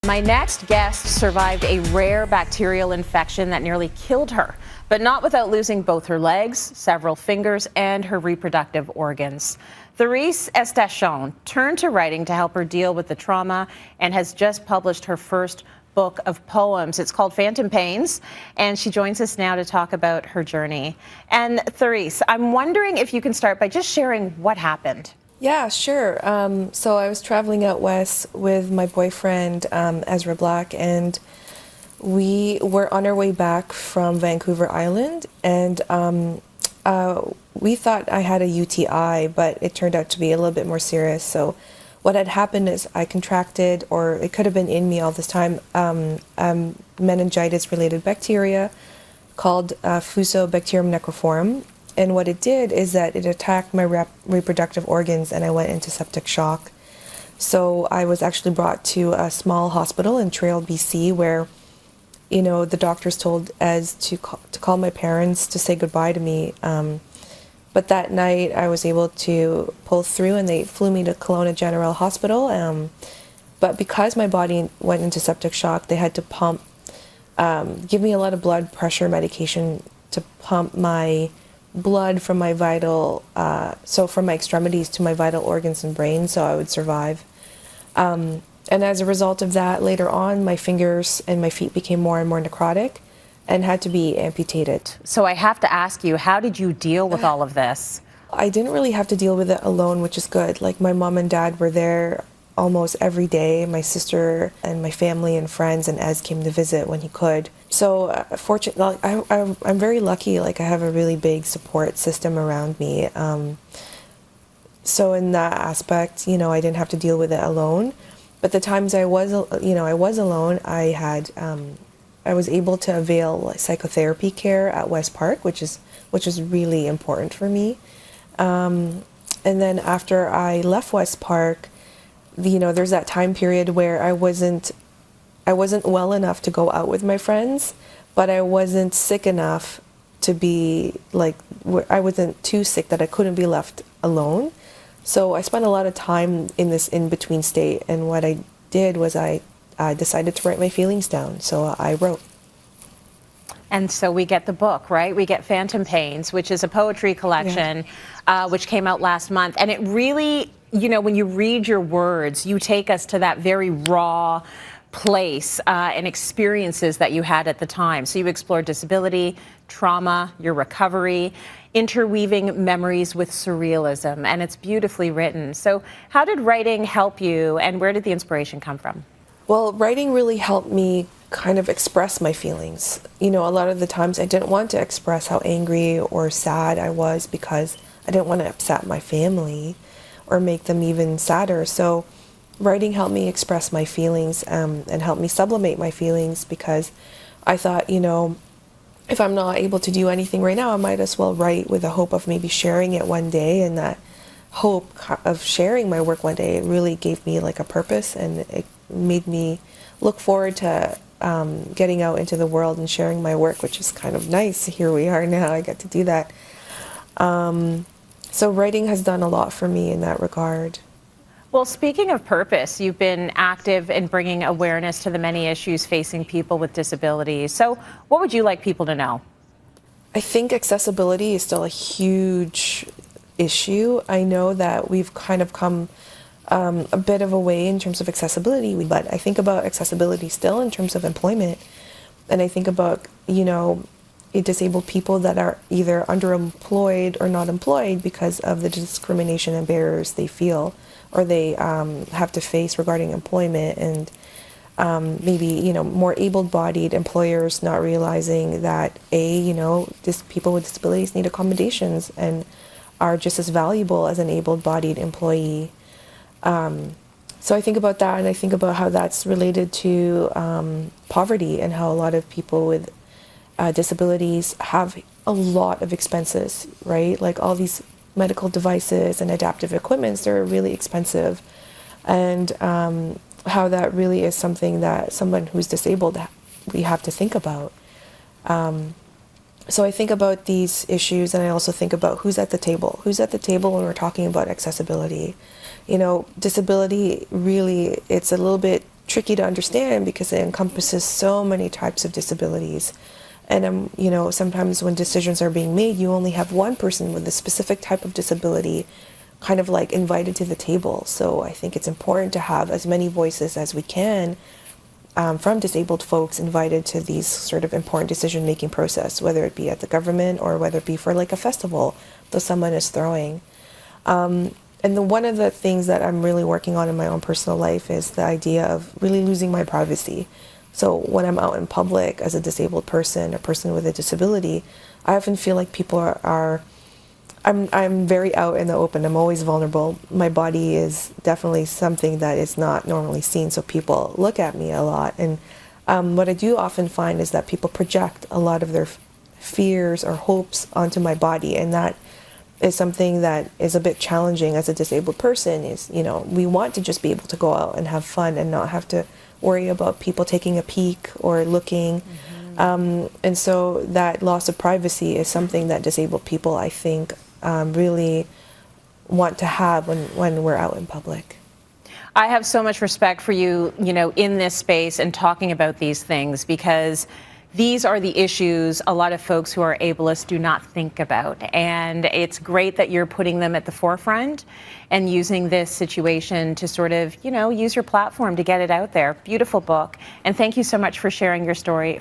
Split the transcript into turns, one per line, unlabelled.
My next guest survived a rare bacterial infection that nearly killed her, but not without losing both her legs, several fingers, and her reproductive organs. Therese Estacion turned to writing to help her deal with the trauma and has just published her first book of poems. It's called Phantompains, and she joins us now to talk about her journey. And Therese, I'm wondering if you can start by just sharing what happened.
Yeah, sure. So I was traveling out west with my boyfriend, Ezra Black, and we were on our way back from Vancouver Island, and we thought I had a UTI, but it turned out to be a little bit more serious. So what had happened is I contracted, or it could have been in me all this time, meningitis-related bacteria called Fusobacterium necrophorum. And what it did is that it attacked my reproductive organs, and I went into septic shock. So I was actually brought to a small hospital in Trail, BC, where, you know, the doctors told Ez to call my parents to say goodbye to me. But that night I was able to pull through, and they flew me to Kelowna General Hospital. But because my body went into septic shock, they had to give me a lot of blood pressure medication to pump my blood from my so from my extremities to my vital organs and brain, so I would survive. And as a result of that, later on, my fingers and my feet became more and more necrotic and had to be amputated.
So I have to ask you, how did you deal with all of this?
I didn't really have to deal with it alone, which is good. Like, my mom and dad were there almost every day. My sister and my family and friends and Ez came to visit when he could. So fortunately, I'm very lucky. Like, I have a really big support system around me. So in that aspect, you know, I didn't have to deal with it alone. But the times I was alone, I was able to avail psychotherapy care at West Park, which is really important for me. And then after I left West Park, you know, there's that time period where I wasn't well enough to go out with my friends, but I wasn't sick enough to be like, I wasn't too sick that I couldn't be left alone. So I spent a lot of time in this in-between state, and what I did was I decided to write my feelings down, so I wrote.
And so we get the book, right? We get Phantompains, which is a poetry collection, which came out last month. And it really, you know, when you read your words, you take us to that very raw place and experiences that you had at the time. So you explored disability, trauma, your recovery, interweaving memories with surrealism, and it's beautifully written. So how did writing help you, and where did the inspiration come from?
Well, writing really helped me kind of express my feelings. You know, a lot of the times I didn't want to express how angry or sad I was because I didn't want to upset my family or make them even sadder. So writing helped me express my feelings and helped me sublimate my feelings, because I thought, you know, if I'm not able to do anything right now, I might as well write with the hope of maybe sharing it one day. And that hope of sharing my work one day, it really gave me like a purpose, and it made me look forward to getting out into the world and sharing my work, which is kind of nice. Here we are now, I get to do that. So writing has done a lot for me in that regard.
Well, speaking of purpose, you've been active in bringing awareness to the many issues facing people with disabilities. So what would you like people to know?
I think accessibility is still a huge issue. I know that we've kind of come a bit of a way in terms of accessibility, but I think about accessibility still in terms of employment. And I think about, you know, disabled people that are either underemployed or not employed because of the discrimination and barriers they feel or they have to face regarding employment, and maybe, you know, more able-bodied employers not realizing that, you know, people with disabilities need accommodations and are just as valuable as an able-bodied employee. So I think about that, and I think about how that's related to poverty, and how a lot of people with disabilities have a lot of expenses, right? Like all these medical devices and adaptive equipments, they're really expensive. And how that really is something that someone who's disabled, we have to think about. So I think about these issues, and I also think about who's at the table. Who's at the table when we're talking about accessibility? You know, disability really, it's a little bit tricky to understand because it encompasses so many types of disabilities. And you know, sometimes when decisions are being made, you only have one person with a specific type of disability kind of like invited to the table. So I think it's important to have as many voices as we can from disabled folks invited to these sort of important decision-making process, whether it be at the government or whether it be for like a festival that someone is throwing. One of the things that I'm really working on in my own personal life is the idea of really losing my privacy. So when I'm out in public as a disabled person, a person with a disability, I often feel like people I'm very out in the open. I'm always vulnerable. My body is definitely something that is not normally seen, so people look at me a lot. And what I do often find is that people project a lot of their fears or hopes onto my body, and that is something that is a bit challenging as a disabled person. Is, you know, we want to just be able to go out and have fun and not have to worry about people taking a peek or looking. And so that loss of privacy is something that disabled people, I think, really want to have when we're out in public.
I have so much respect for you, you know, in this space and talking about these things, because these are the issues a lot of folks who are ableist do not think about. And it's great that you're putting them at the forefront and using this situation to sort of, you know, use your platform to get it out there. Beautiful book. And thank you so much for sharing your story